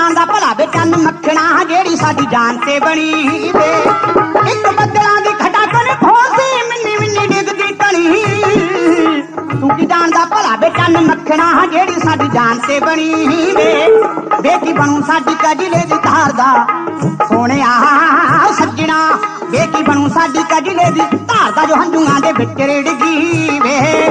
ਜਾਣਦਾ ਭਲਾ ਵੇ ਚੰਨ ਮੱਖਣਾ ਜਿਹੜੀ ਸਾਡੀ ਜਾਨ ਤੇ ਬਣੀ ਵੇ ਇੱਕ ਬੱਦਲਾਂ ਦੀ ਖਟਾਕਣ ਫੋਸੀ ਮਿੰਨੀ ਮਿੰਨੀ ਡਿੱਗਦੀ ਤਣੀ ਤੂੰ ਕੀ ਜਾਣਦਾ ਭਲਾ ਵੇ ਚੰਨ ਮੱਖਣਾ ਜਿਹੜੀ ਸਾਡੀ ਜਾਨ ਤੇ ਬਣੀ ਵੇ ਕੀ ਬਣੂ ਸਾਡੀ ਕਜਲੇ ਦੀ ਧਾਰ ਦਾ ਸੋਹਣਿਆ ਸੱਜਣਾ ਵੇ ਕੀ ਬਣੂ ਸਾਡੀ ਕਜਲੇ ਦੀ ਧਾਰ ਦਾ ਜੋ ਹੰਝੂਆਂ ਦੇ ਵਿੱਚ ਡਿੱਗੀ ਵੇ